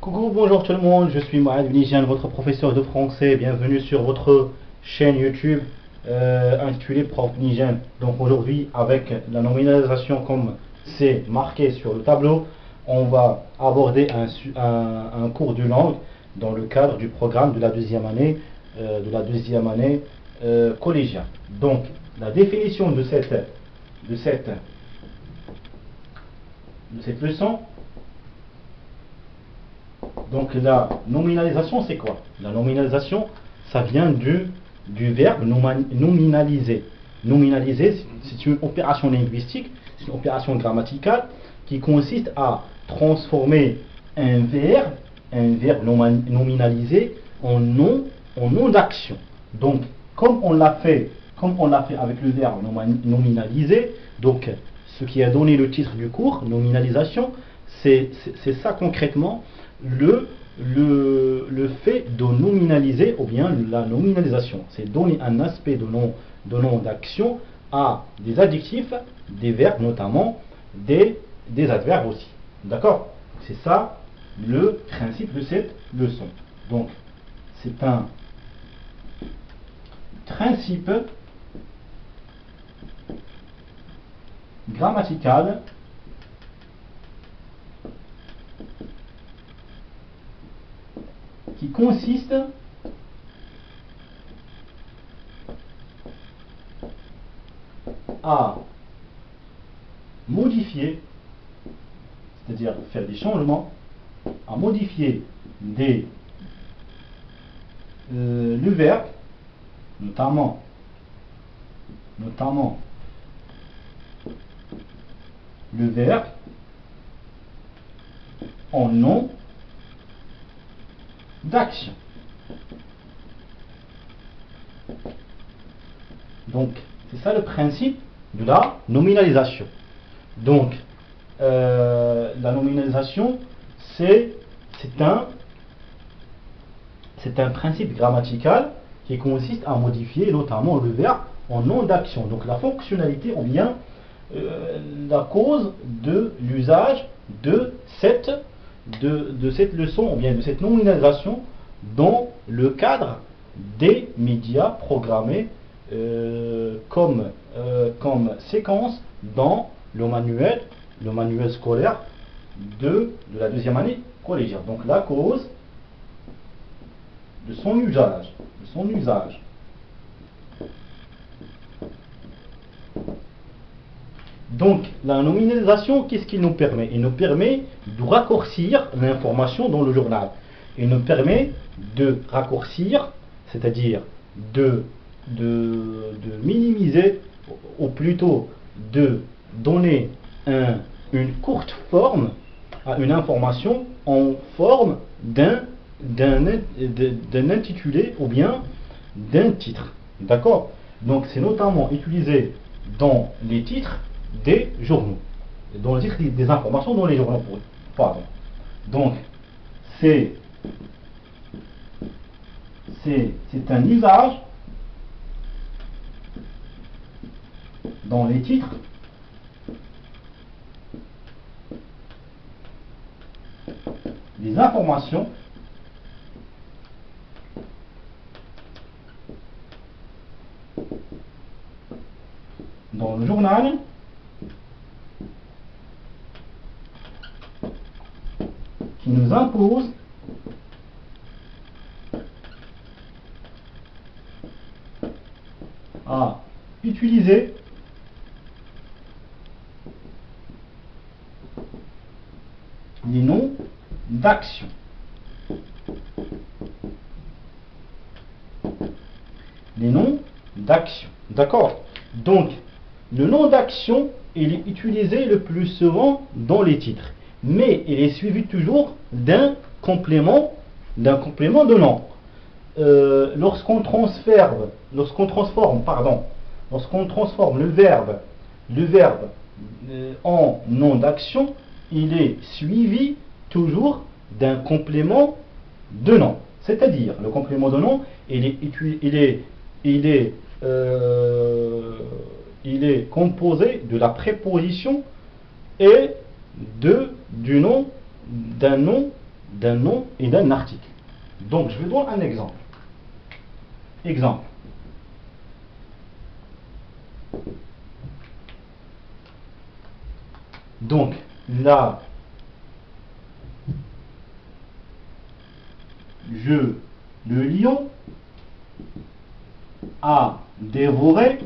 Coucou, bonjour tout le monde, je suis Mohamed Benijian, votre professeur de français. Bienvenue sur votre chaîne YouTube intitulée Prof Benijian. Donc aujourd'hui, avec la nominalisation comme c'est marqué sur le tableau, on va aborder un cours de langue dans le cadre du programme de la deuxième année, collégiale. Donc la définition de cette leçon. Donc la nominalisation, c'est quoi? La nominalisation, ça vient du verbe nominaliser. Nominaliser, c'est une opération linguistique, c'est une opération grammaticale qui consiste à transformer un verbe nominalisé en nom d'action. Donc, comme on l'a fait avec le verbe nominaliser, donc ce qui a donné le titre du cours, nominalisation, c'est ça concrètement le fait de nominaliser, ou bien la nominalisation, c'est donner un aspect de nom d'action à des adjectifs, des verbes notamment, des adverbes aussi. D'accord? C'est ça le principe de cette leçon. Donc, c'est un principe grammatical qui consiste à modifier, c'est-à-dire faire des changements, à modifier le verbe, notamment le verbe en nom d'action. Donc, c'est ça le principe de la nominalisation. Donc, la nominalisation, c'est un principe grammatical qui consiste à modifier notamment le verbe en nom d'action. Donc, la fonctionnalité ou bien la cause de l'usage de cette leçon, ou bien de cette nominalisation dans le cadre des médias programmés comme séquence dans le manuel scolaire de la deuxième année collégiale. Donc la cause de son usage. Donc, la nominalisation, qu'est-ce qu'il nous permet? Il nous permet de raccourcir l'information dans le journal. Il nous permet de raccourcir, c'est-à-dire de minimiser, ou plutôt de donner une courte forme à une information en forme d'un intitulé ou bien d'un titre. D'accord? Donc, c'est notamment utilisé dans les titres des journaux, dans le titre des informations dans les journaux. Pardon. Donc, c'est un usage dans les titres des informations dans le journal qui nous impose à utiliser les noms d'action. Les noms d'action. D'accord? Donc, le nom d'action, il est utilisé le plus souvent dans les titres, mais il est suivi toujours d'un complément de nom. Lorsqu'on transforme le verbe en nom d'action, il est suivi toujours d'un complément de nom. C'est-à-dire, le complément de nom, il est composé de la préposition et d'un nom d'un nom et d'un article. Donc je vais donner un exemple. Exemple. Donc là, le lion a dévoré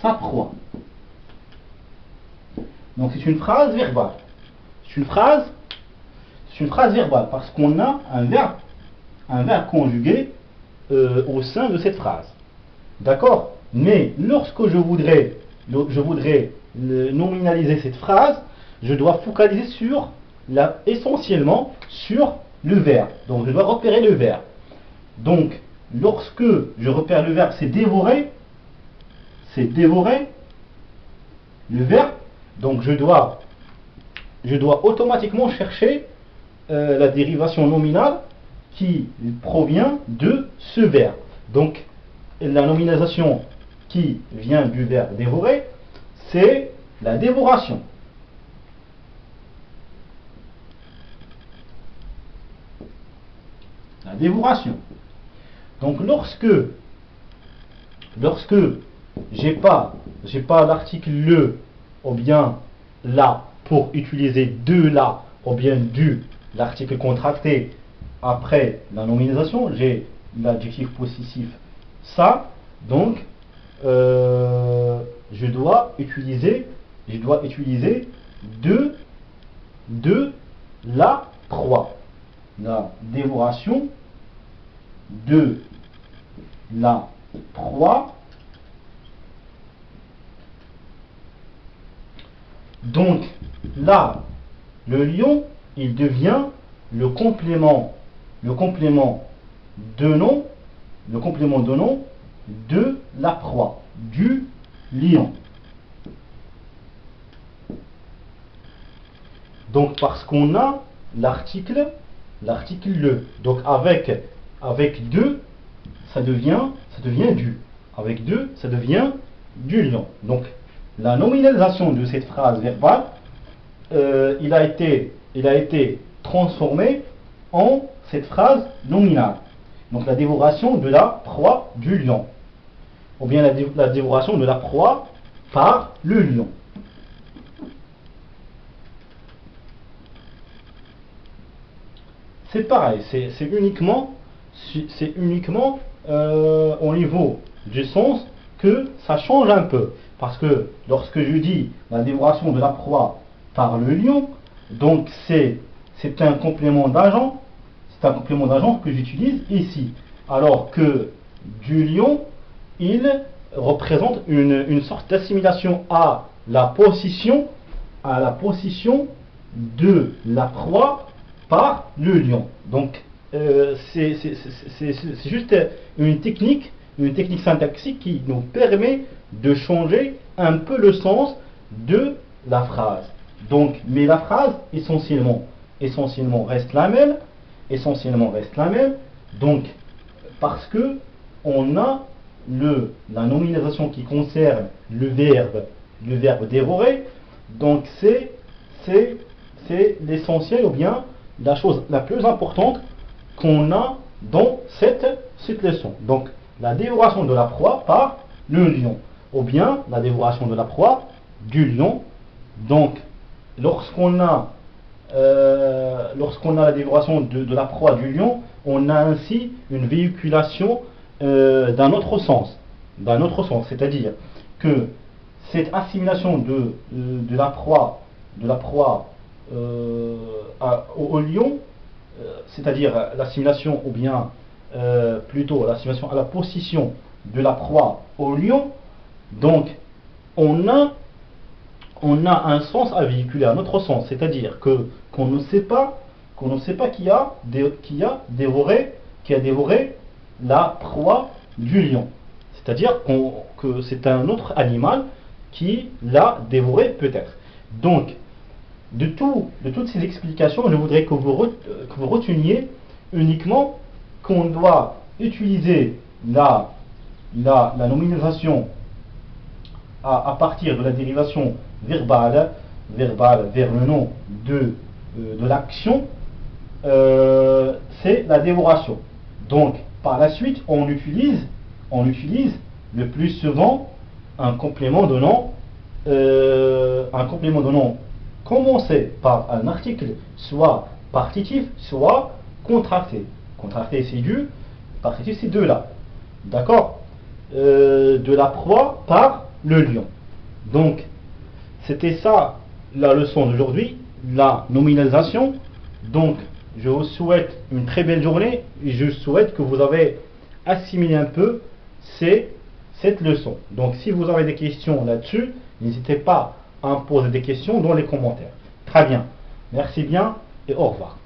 sa proie. Donc c'est une phrase verbale. C'est une phrase verbale parce qu'on a un verbe conjugué au sein de cette phrase. D'accord? Mais lorsque je voudrais nominaliser cette phrase, je dois focaliser essentiellement sur le verbe. Donc je dois repérer le verbe. Donc lorsque je repère le verbe, c'est dévorer, le verbe. Donc je dois automatiquement chercher la dérivation nominale qui provient de ce verbe. Donc la nominalisation qui vient du verbe dévorer, c'est la dévoration. La dévoration. Donc lorsque j'ai pas l'article le ou bien la pour utiliser de la ou bien du, l'article contracté après la nominalisation, j'ai l'adjectif possessif ça, donc je dois utiliser de la proie. La dévoration de la proie. Donc là, le lion, il devient le complément de nom de la proie, du lion. Donc parce qu'on a l'article le. Donc avec deux, ça devient du. Avec deux, ça devient du lion. Donc la nominalisation de cette phrase verbale, il a été transformé en cette phrase nominale. Donc la dévoration de la proie du lion. Ou bien la dévoration de la proie par le lion. C'est pareil, c'est uniquement au niveau du sens que ça change un peu. Parce que lorsque je dis la dévoration de la proie par le lion, donc c'est un complément d'agent, que j'utilise ici. Alors que du lion, il représente une sorte d'assimilation à la position de la proie par le lion. Donc c'est juste une technique syntaxique qui nous permet de changer un peu le sens de la phrase. Donc, mais la phrase essentiellement reste la même. Donc, parce que on a la nominalisation qui concerne le verbe dévorer. Donc c'est l'essentiel ou bien la chose la plus importante qu'on a dans cette leçon. Donc la dévoration de la proie par le lion, ou bien la dévoration de la proie du lion. Donc lorsqu'on a la dévoration de la proie du lion, on a ainsi une véhiculation d'un autre sens, c'est-à-dire que cette assimilation de la proie au lion, c'est-à-dire l'assimilation ou bien plutôt l'assimilation à la position de la proie au lion, donc on a un sens à véhiculer, un autre sens, c'est-à-dire qu'on ne sait pas qui a dévoré la proie du lion, c'est-à-dire que c'est un autre animal qui l'a dévoré peut-être. Donc de toutes ces explications, je voudrais que vous reteniez uniquement qu'on doit utiliser la nominalisation à partir de la dérivation verbale vers le nom de de l'action, c'est la dévoration. Donc, par la suite, on utilise le plus souvent un complément donnant commencé par un article soit partitif, soit contracté. Contracté, c'est du, partitif, c'est de là. D'accord, de la proie par le lion. Donc, c'était ça la leçon d'aujourd'hui, la nominalisation. Donc, je vous souhaite une très belle journée et je souhaite que vous avez assimilé un peu cette leçon. Donc, si vous avez des questions là-dessus, n'hésitez pas à me poser des questions dans les commentaires. Très bien. Merci bien et au revoir.